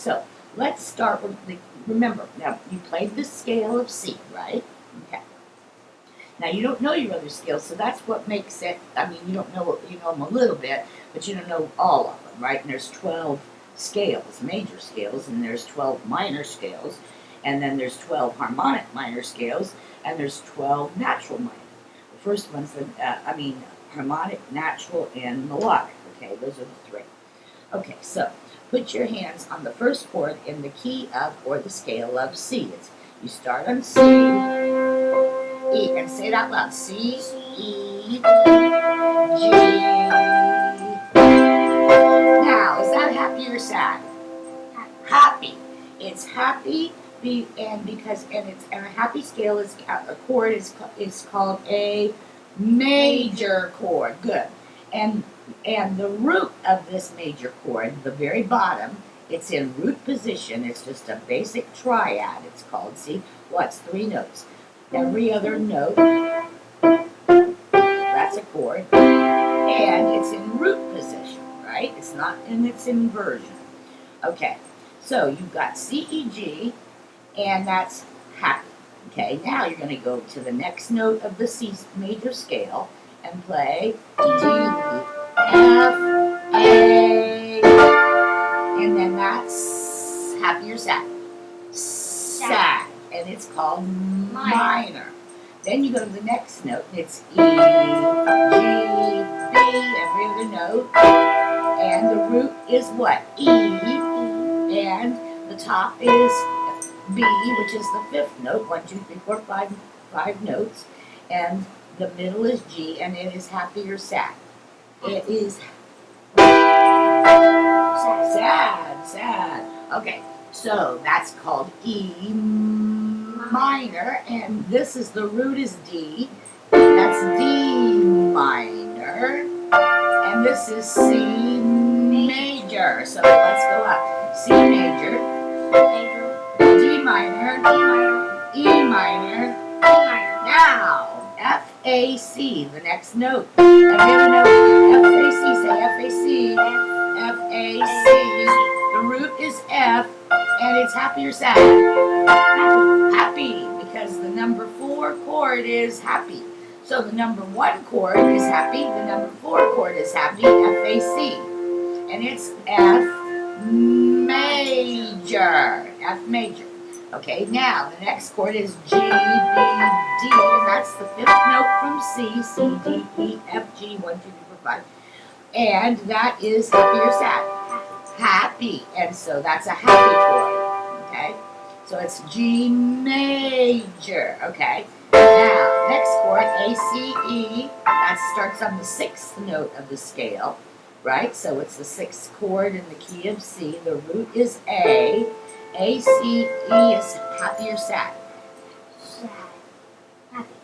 so let's start with remember, now you played the scale of C, right? Okay. Now you don't know your other scales, so that's what makes it, I mean, you don't know, you know them a little bit, but you don't know all of them, right? And there's 12 scales, major scales, and there's 12 minor scales, and then there's 12 harmonic minor scales, and there's 12 natural minor. The first one's the, harmonic, natural, and melodic, okay? Those are the three. Okay, so put your hands on the first chord in the key of, or the scale of C. You start on C, E, and say it out loud. C, E, G. Now, is that happy or sad? Happy. It's happy, and a happy scale is a chord is called a major chord. Good. And the root of this major chord, the very bottom, it's in root position. It's just a basic triad. It's called. See, what's 3 notes? Every other note, that's a chord, and it's in root position, right? It's not in its inversion. Okay, so you've got C, E, G, and that's happy. Okay, now you're going to go to the next note of the C major scale and play D, F, A, and then that's happy or sad? Sad. And it's called minor. Then you go to the next note, and it's E, G, B, every other note. And the root is what? E. And the top is B, which is the 5th note. 1, 2, 3, 4, 5 notes. And the middle is G, and it is happy or sad? It is sad. Okay, so that's called E minor, and this is the root is D. That's D minor, and this is C major. So let's go up. C major, D minor, E minor. Now F A C, the next note. Every other note. F A C. Say F A C. F A C. The root is F, and it's happy or sad? Happy, because the number 4 chord is happy. So the number 1 chord is happy, the number 4 chord is happy, F A C. And it's F major. F major. Okay, now the next chord is G, B, D, and that's the 5th note from C. C, D, E, F, G, 1, 2, 3, 4, 5. And that is happy or sad? Happy. And so that's a happy chord. Okay? So it's G major. Okay? Now, next chord, A, C, E. That starts on the 6th note of the scale. Right? So it's the 6th chord in the key of C. The root is A. A, C, E is happy or sad? Sad. Happy.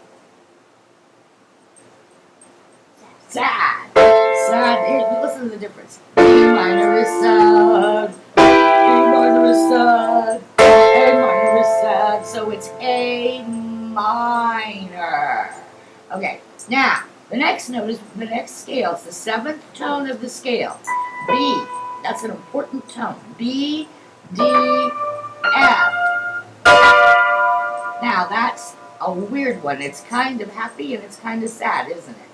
Sad. Sad. Here, listen to the difference. D minor is sad. E minor is sad. A minor is sad. So it's A minor. Okay. Now, the next note is the next scale. It's the 7th tone of the scale. B. That's an important tone. B, D, F. Now that's a weird one. It's kind of happy and it's kind of sad, isn't it?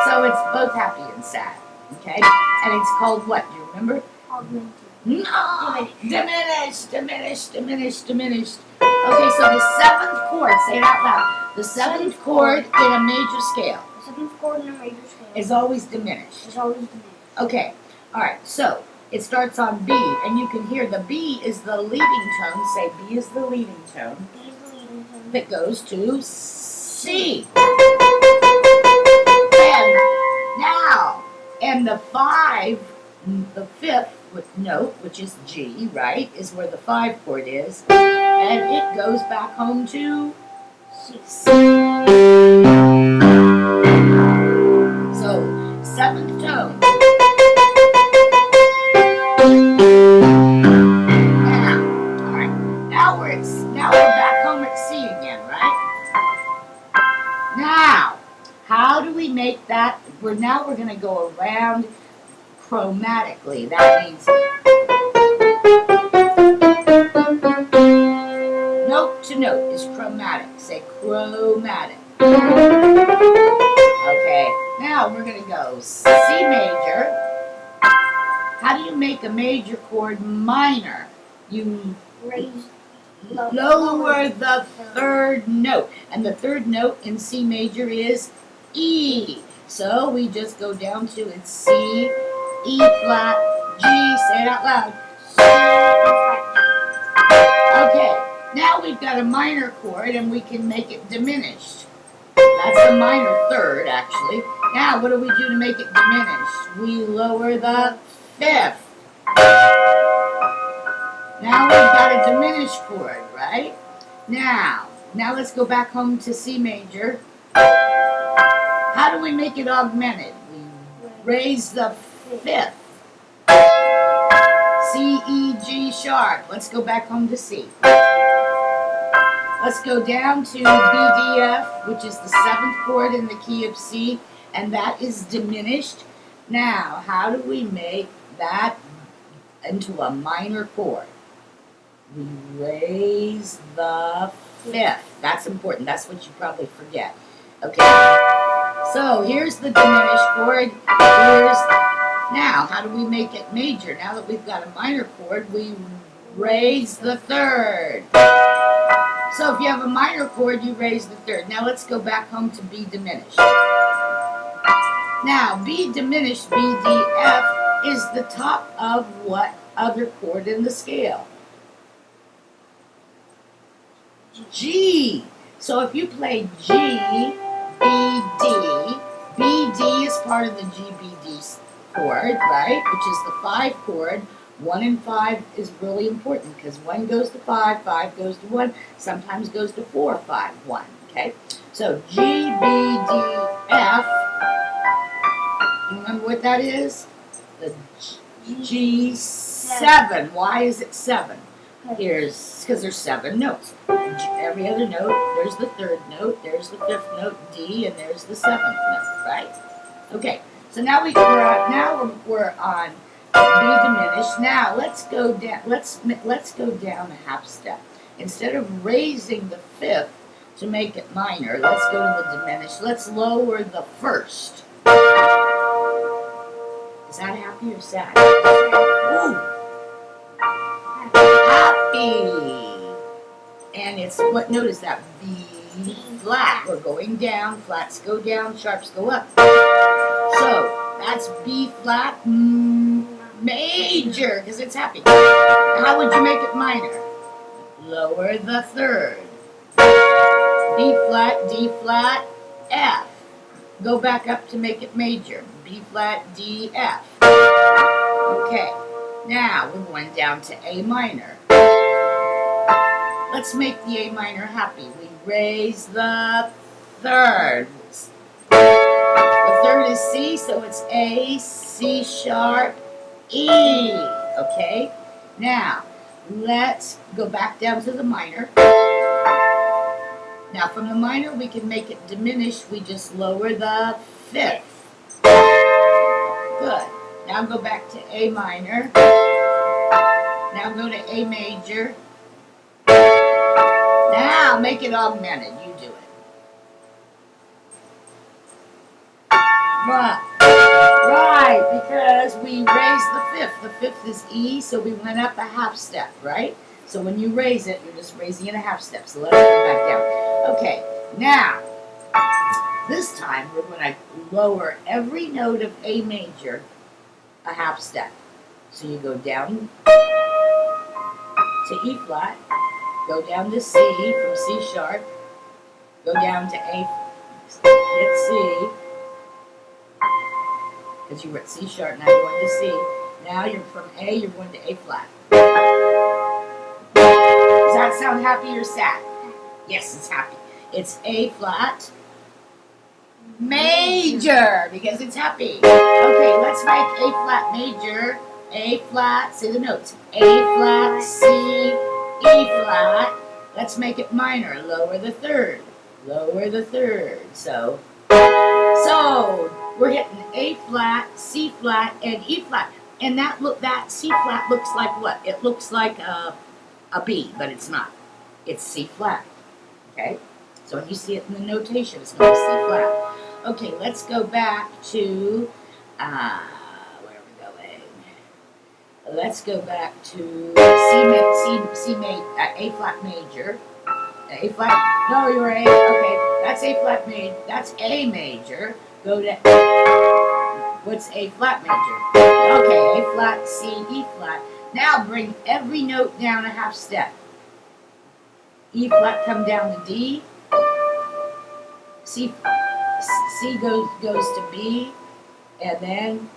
So it's both happy and sad. Okay? And it's called what? Do you remember? Augmented. No! Diminished. Okay, so the 7th chord, say it out loud. The 7th chord in a major scale. The 7th chord in a major scale is always diminished. It's always diminished. Okay. Alright, so it starts on B, and you can hear the B is the leading tone. Say B is the leading tone. B is the leading tone. That goes to C. And the 5th note, which is G, right, is where the 5 chord is, and it goes back home to C. So, 7th tone. Now we're back home at C again, right? Now, how do we make that? We're going to go around chromatically. That means note is chromatic. Say chromatic. Okay, now we're going to go C major. How do you make a major chord minor? You lower the third note. And the third note in C major is E. So we just go down to it's C, E flat, G. Say it out loud. Okay, now we've got a minor chord and we can make it diminished. That's the minor third, actually. Now, what do we do to make it diminished? We lower the fifth. Now we've got a diminished chord, right? Now let's go back home to C major. How do we make it augmented? We raise the fifth. C, E, G sharp. Let's go back home to C. Let's go down to B, D, F, which is the seventh chord in the key of C, and that is diminished. Now, how do we make that into a minor chord? We raise the fifth. That's important. That's what you probably forget. Okay. So here's the diminished chord. Now, how do we make it major? Now that we've got a minor chord, we raise the third. So if you have a minor chord, you raise the third. Now let's go back home to B diminished. Now, B diminished, B, D, F, is the top of what other chord in the scale? G. So if you play G, B, D, B, D is part of the G, B, D chord, right? Which is the 5 chord. 1 and 5 is really important because 1 goes to 5, 5 goes to 1, sometimes goes to 4, 5, 1. Okay? So G, B, D, F. You remember what that is? The G7. Why is it 7? Here's because there's 7 notes. Every other note, there's the third note, there's the fifth note, D, and there's the 7th note, right? Okay. So now we're on B diminished. Now let's go down. Let's go down a half step. Instead of raising the fifth to make it minor, let's go to the diminished. Let's lower the first. Is that happy or sad? Ooh. Happy. And it's what note is that? B flat. We're going down. Flats go down. Sharps go up. So that's B flat. Major, because it's happy. How would you make it minor? Lower the third. B flat, D flat, F. Go back up to make it major. B flat, D, F. Okay, now we're going down to A minor. Let's make the A minor happy. We raise the third. The third is C, so it's A, C sharp, E. Okay? Now, let's go back down to the minor. Now, from the minor, we can make it diminished. We just lower the fifth. Good. Now go back to A minor. Now go to A major. Now make it augmented. You do it. Right, because we raised the fifth. The fifth is E, so we went up a half step, right? So when you raise it, you're just raising it a half step. So let's go back down. Okay, now, this time we're going to lower every note of A major a half step. So you go down to E flat, go down to C from C sharp, go down to A, hit C, because you were at C sharp, now you're going to C. Now you're from A, you're going to A flat. Does that sound happy or sad? Yes, it's happy. It's A flat, major, because it's happy. Okay, let's make A flat major. A flat, say the notes. A flat, C, E flat. Let's make it minor. Lower the third. Lower the third. So we're hitting A flat, C flat, and E flat. And that C flat looks like what? It looks like a B, but it's not. It's C flat. Okay? So when you see it in the notation, it's going to be C flat. Okay, let's go back to, where are we going? Let's go back to A flat major. A flat, no, you're A, okay, that's A flat major, that's A major. Go to, what's A flat major? Okay, A flat, C, E flat. Now bring every note down a half step. E flat come down to D. C goes to B, and then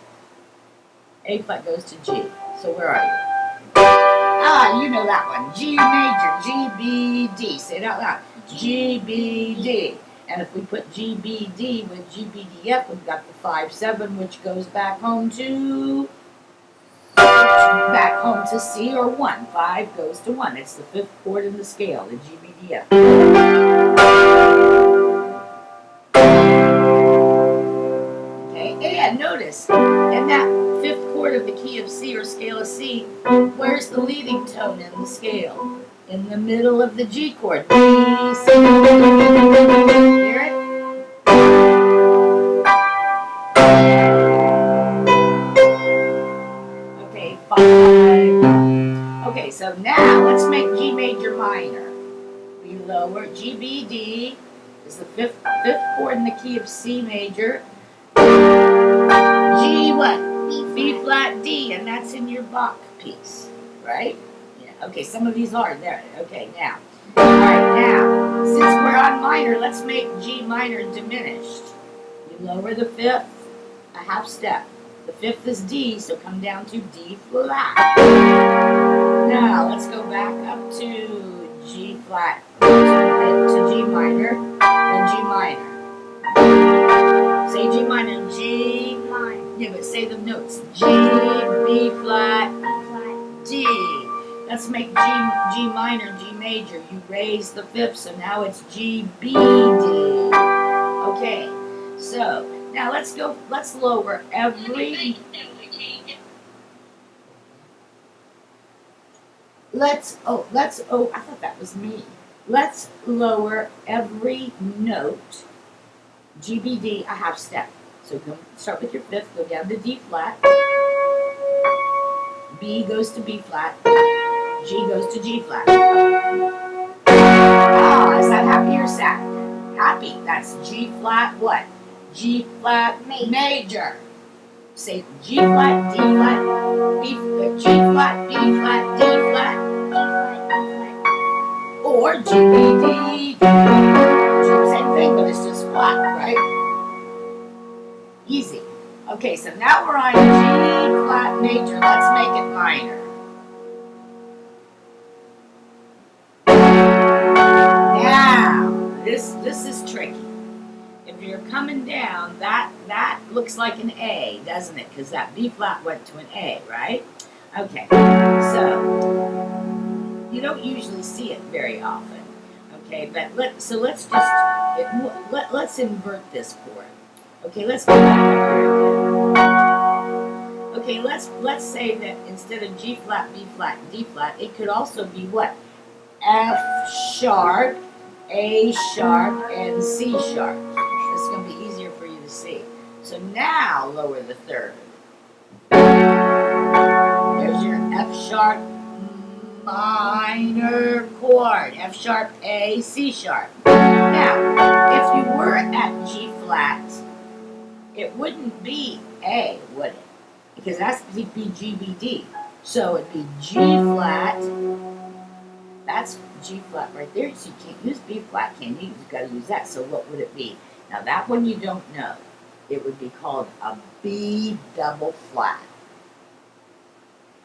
A flat goes to G. So where are you? Ah, you know that one. G major, G, B, D. Say it out loud. G, B, D. And if we put G, B, D with G, B, D, F, we've got the 5, 7, which goes back home to C or 1. 5 goes to 1. It's the 5th chord in the scale, the G, B, D, F. Okay, and notice, in that 5th chord of the key of C or scale of C, where's the leading tone in the scale? In the middle of the G chord. B, C. Hear it? Okay, 5. Okay, so now let's make G major minor. We lower G, B, D is the 5th chord in the key of C major. G what? B flat D, and that's in your Bach piece, right? Yeah. Okay, some of these are there. Okay, now. All right, now, since we're on minor, let's make G minor diminished. You lower the 5th a half step. The 5th is D, so come down to D flat. Now, let's go back up to G flat, to G minor, then G minor. Say G minor, G minor. Yeah, but say the notes. G, B flat, D. Let's make G minor, G major. You raise the 5th, so now it's G, B, D. Okay, so now let's lower every. I thought that was me. Let's lower every note. G, B, D, a half step. So start with your 5th, go down to D flat. B goes to B flat. G goes to G flat. Ah, is that happy or sad? Happy. That's G flat what? G flat major. Say G flat, D flat, G flat, B flat, D flat. Or G, B, D. Same thing, but it's just flat, right? Easy. Okay, so now we're on G flat major. Let's make it minor. Now, this is tricky. If you're coming down, that looks like an A, doesn't it? Because that B flat went to an A, right? Okay, so you don't usually see it very often. Okay, but let's invert this chord. Okay, let's go back over again. Okay, let's say that instead of G flat, B flat, D flat, it could also be what? F sharp, A sharp, and C sharp. It's going to be easier for you to see. So now lower the 3rd. There's your F sharp minor chord. F sharp, A, C sharp. Now, if you were at G flat, it wouldn't be A, would it? Because that's be G, B, D. So it'd be G flat. That's G flat right there. So you can't use B flat, can you? You've got to use that. So what would it be? Now that one you don't know. It would be called a B double flat.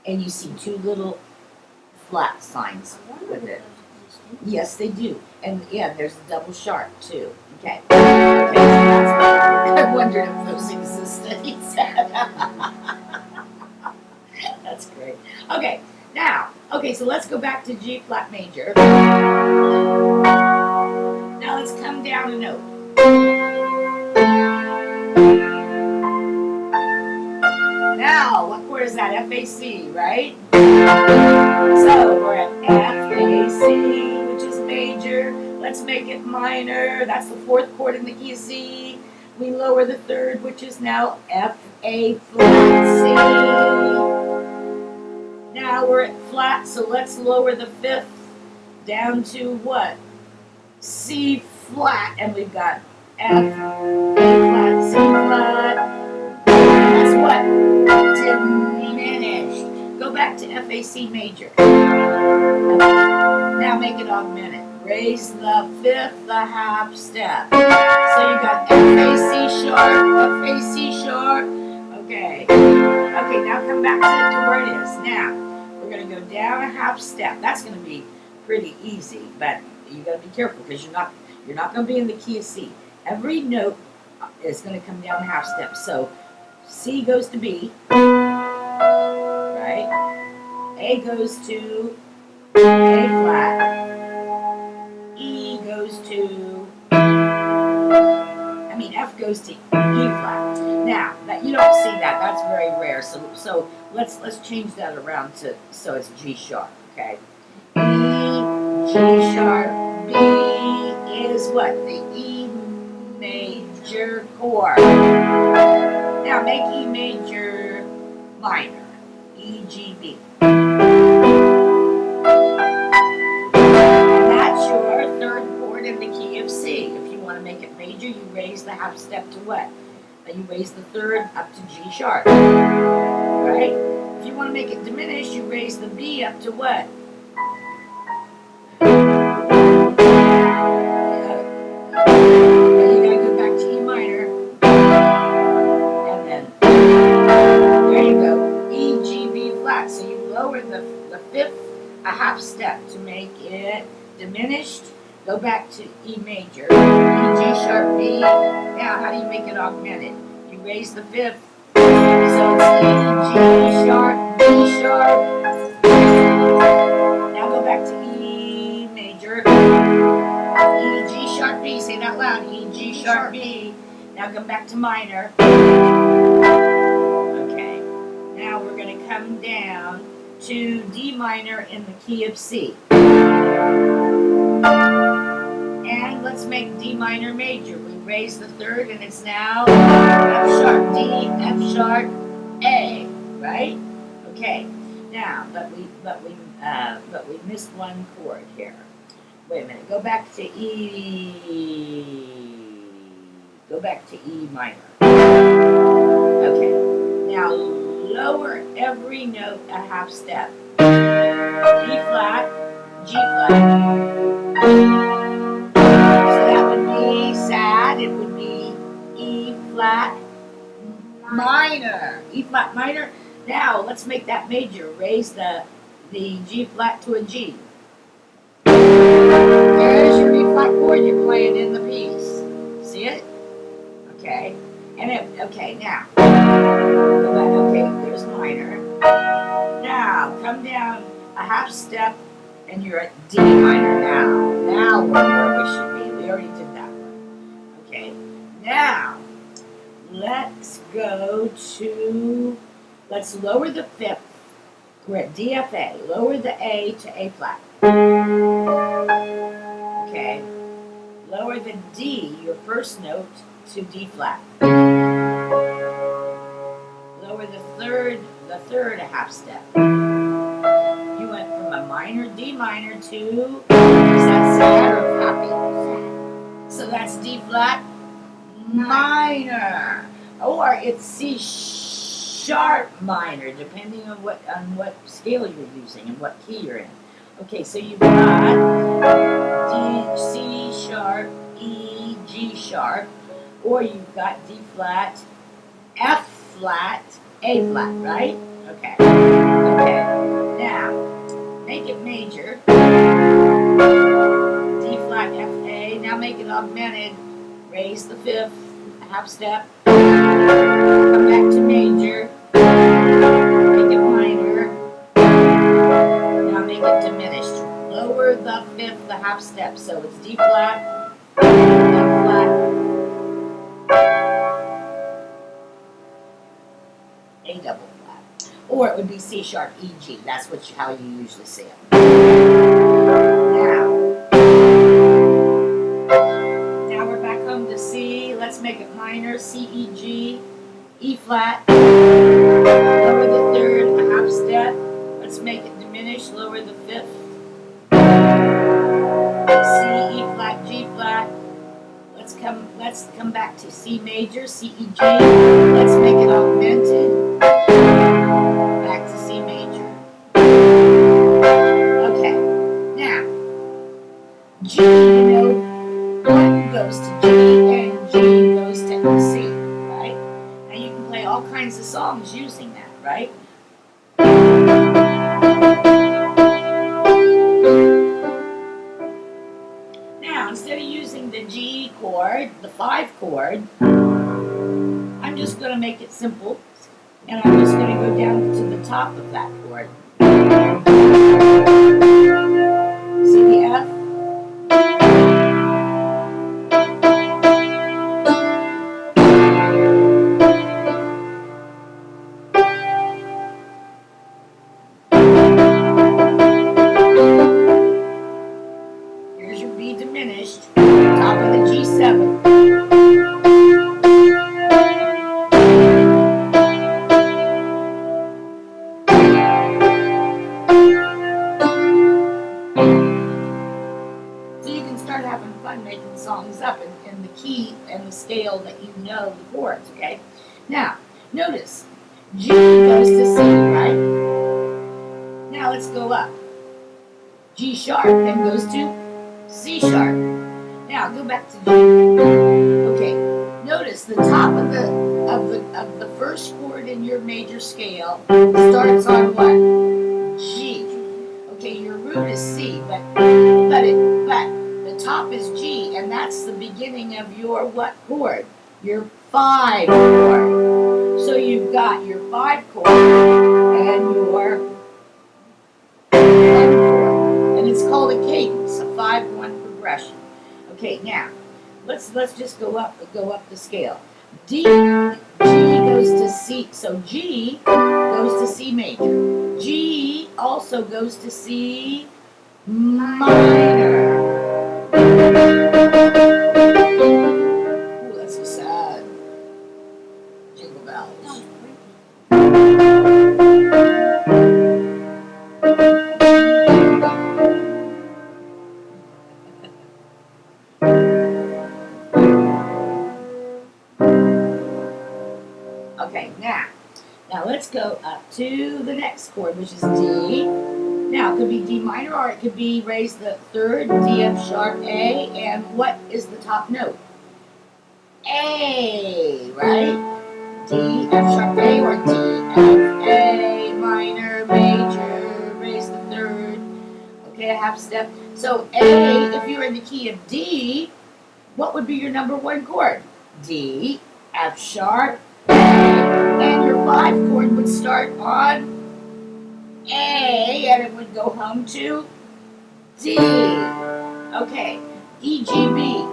And you see 2 little flat signs with it. Yes, they do. And yeah, there's a double sharp too. Okay. Okay, so that's I wondered if those existed, he said. That's great. Okay, now, so let's go back to G flat major. Now let's come down a note. Now, what chord is that? F-A-C, right? So we're at F-A-C, which is let's make it minor. That's the fourth chord in the key of C. We lower the third, which is now F, A flat, C. Now we're at flat, so let's lower the fifth down to what? C flat, and we've got F, A flat, C flat. And that's what? Diminished. Go back to F, A, C major. Now make it augmented. Raise the fifth, the half step. So you got F, A, C sharp, F, A, C sharp. Okay. Okay, now come back to where it is. Now, we're going to go down a half step. That's going to be pretty easy, but you got to be careful because you're not going to be in the key of C. Every note is going to come down a half step. So C goes to B, right? A goes to A flat. E goes to F goes to E flat. Now that you don't see that, that's very rare. So let's change that around to so it's G sharp. Okay. E, G sharp, B is what? The E major chord. Now make E major minor. E, G, B. And that's your third chord in the key of C. If you want to make it major, you raise the half step to what? You raise the third up to G sharp. Right? If you want to make it diminished, you raise the B up to what? You gotta go back to E minor. And then there you go. E, G, B flat. So you lower the fifth a half step to make it diminished. Go back to E major. E, G sharp, B. Now how do you make it augmented? You raise the fifth. So it's E, G sharp, B sharp. Now go back to E major. E, G sharp, B. Say that loud. E, G sharp, B. Now come back to minor. Okay. Now we're going to come down to D minor in the key of C. And let's make D minor major. We raise the third and it's now F sharp D, F sharp A, right? Okay. Now, but we missed one chord here. Wait a minute. Go back to E. Go back to E minor. Okay. Now lower every note a half step. E flat, G flat. So that would be sad. It would be E flat minor. E flat minor. Now let's make that major. Raise the G flat to a G. There's your E flat chord you're playing in the piece. See it? Okay. And okay, now. Okay, there's minor. Now, come down a half step and you're at D minor now. Now we're where we should be. We already did that one. Okay. Now, let's go to, let's lower the fifth. We're at D, F, A. Lower the A to A flat. Okay. Lower the D, your first note, to D flat. Lower the third a half step. You went from a minor D minor to, is that sad or happy? So that's D flat minor. Or it's C sharp minor, depending on what scale you're using and what key you're in. Okay, so you've got D, C sharp, E, G sharp, or you've got D flat, F flat, A flat, right? Okay. Okay. Now, make it major. D flat, F, A. Now make it augmented. Raise the fifth, half step. Come back to major. Make it minor. Now make it diminished. Lower the fifth, the half step. So it's D flat, F flat, A double flat. Or it would be C sharp, E, G. That's how you usually see it. Now, minor, C, E, G, E flat, lower the third, a half step. Let's make it diminished, lower the fifth. C, E flat, G flat. Let's come back to C major, C, E, G. Let's make it augmented. Back to C major. Okay, now G, you know, 1 goes to G and G goes to C, right? Now you can play all kinds of songs using that, right? Now, instead of using the G chord, the 5 chord, I'm just going to make it simple, and I'm just going to go down to the top of that chord. See the F? Here's your B diminished, top of the G7. So you can start having fun making songs up in the key and the scale that you know the chords, okay? Now, notice, G goes to C, right? Now let's go up. G sharp then goes to C sharp. Now go back to G. Okay, notice the top of the first chord in your major scale starts on what? G. Okay, your root is C, but the top is G, and that's the beginning of your what chord? Your 5 chord. So you've got your 5 chord and your 1 chord, and it's called a cadence, a 5-1 progression. Okay, now let's just go up the scale. G goes to C, so G goes to C major. G also goes to C minor. Ooh, that's so sad. Jingle bells. Okay, now let's go up to the next chord, which is D. Now, it could be D minor, or it could be raise the third, D, F sharp, A, and what is the top note? A, right? D, F sharp, A, or D, F, A, minor, major, raise the third, okay, a half step. So A, if you're in the key of D, what would be your number 1 chord? D, F sharp, A, and your 5 chord would start on A, and it would go home to D. Okay, E, G, B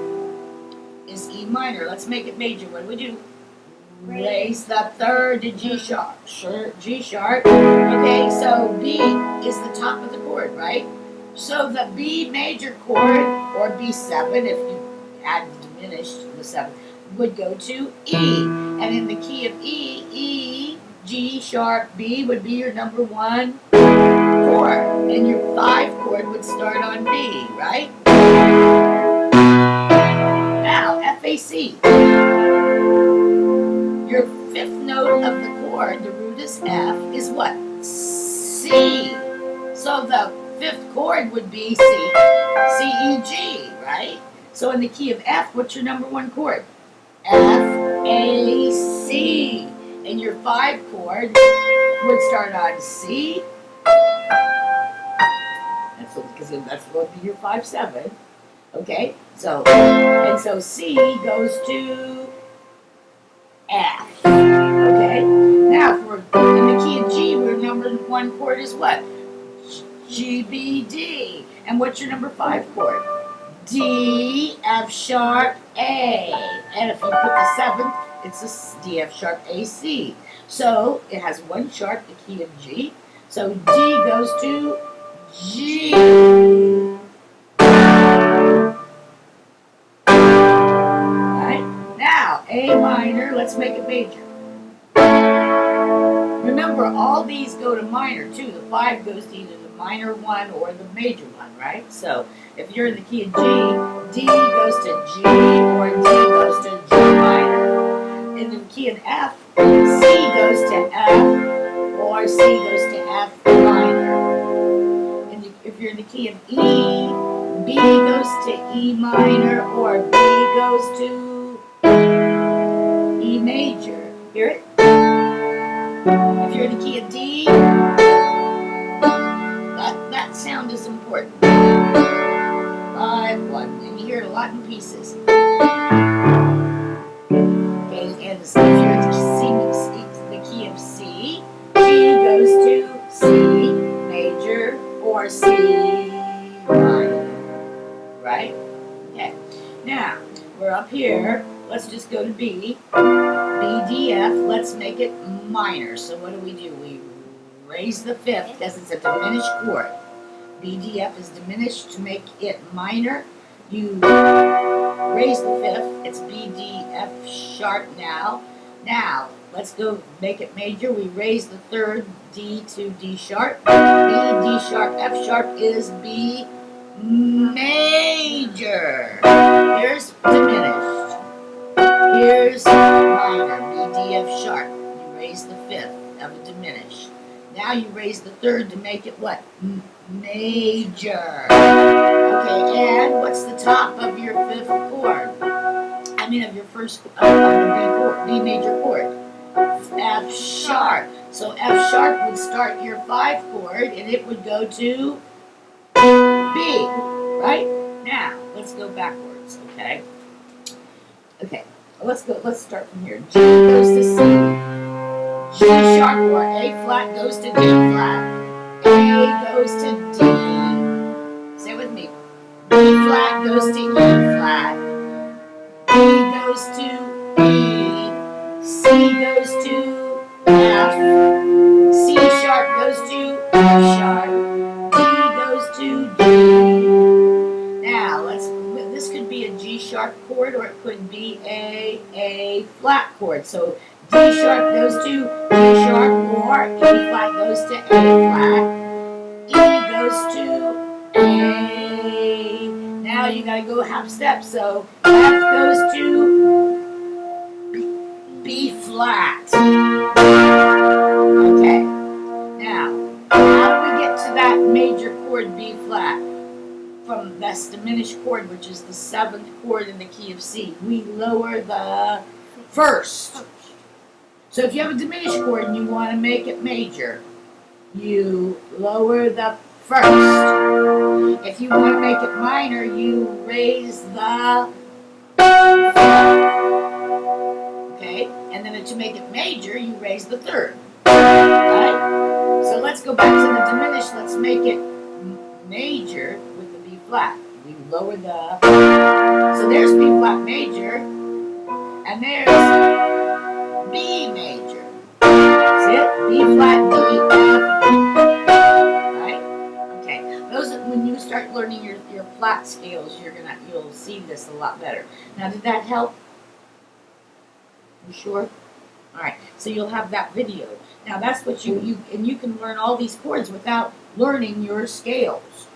is E minor. Let's make it major. What do we do? Raise the third to G sharp. Sure, G sharp. Okay, so B is the top of the chord, right? So the B major chord, or B7, if you add diminished the 7, would go to E. And in the key of E, E, G sharp, B would be your number 1 chord. And your 5 chord would start on B, right? Now, FAC. Your 5th note of the chord, the root is F, is what? C. So the 5th chord would be C, C, E, G, right? So in the key of F, what's your number 1 chord? F, A, C. And your 5 chord would start on C. Because that's what would be your 5-7. Okay? So C goes to F. Okay? Now, if we're in the key of G, our number 1 chord is what? G, B, D. And what's your number 5 chord? D, F sharp, A. And if you put the 7th, it's a D, F sharp, A, C. So it has 1 sharp, the key of G. So D goes to G. Right? Now, A minor. minor, let's make it major. Remember, all these go to minor too. The 5 goes to either the minor one or the major one, right? So if you're in the key of G, D goes to G or D goes to G minor. In the key of F, C goes to F or C goes to F minor. If you're in the key of E, B goes to E minor or B goes to E major. Hear it? If you're in the key of D, that sound is important. 5, 1, and you hear it a lot in pieces. Okay, and if you're in the key of C, G goes to C major or C minor, right? Okay. Now we're up here. Let's just go to B. B, D, F. Let's make it minor. So what do? We raise the 5th because it's a diminished chord. B, D, F is diminished. To make it minor, you raise the 5th. It's B, D, F sharp now. Now, let's go make it major. We raise the 3rd, D to D sharp. B, D sharp, F sharp is B major. Here's diminished. Here's minor, B, D, F sharp. You raise the 5th of a diminished. Now you raise the 3rd to make it what? Major. Okay, and what's the top of your 5th chord? I mean of your first, of the B major chord? F sharp. So F sharp would start your 5 chord and it would go to B, right? Now, let's go backwards, okay? Okay, let's start from here. G goes to C. G sharp or A flat goes to D flat. A goes to D. Say with me. B flat goes to E flat. B goes to E. C goes to F. C sharp goes to F sharp. D goes to D. Now this could be a G sharp chord or it could be a flat chord. So D sharp goes to E sharp or E flat goes to A flat. E goes to A. Now you gotta go half step. So F goes to B flat. Okay. Now, how do we get to that major chord B flat? From this diminished chord, which is the 7th chord in the key of C. We lower the 1st. So if you have a diminished chord and you want to make it major, you lower the 1st. If you want to make it minor, you raise the 5th. Okay? And then to make it major, you raise the 3rd. Right? So let's go back to the diminished. Let's make it major with the B flat. We lower the... So there's B flat major. And there's B major. See it? B flat, D, F. Right? Okay. Those when you start learning your flat scales, you'll see this a lot better. Now, did that help? You sure? All right. So you'll have that video. Now that's what you can learn all these chords without learning your scales.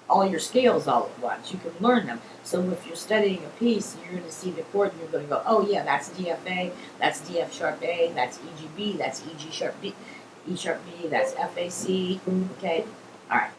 All your scales all at once. You can learn them. So if you're studying a piece, you're going to see the chord and you're going to go, oh yeah, that's DFA, that's DF sharp A, that's EGB, that's EG sharp B, E sharp B, that's FAC. Okay? All right.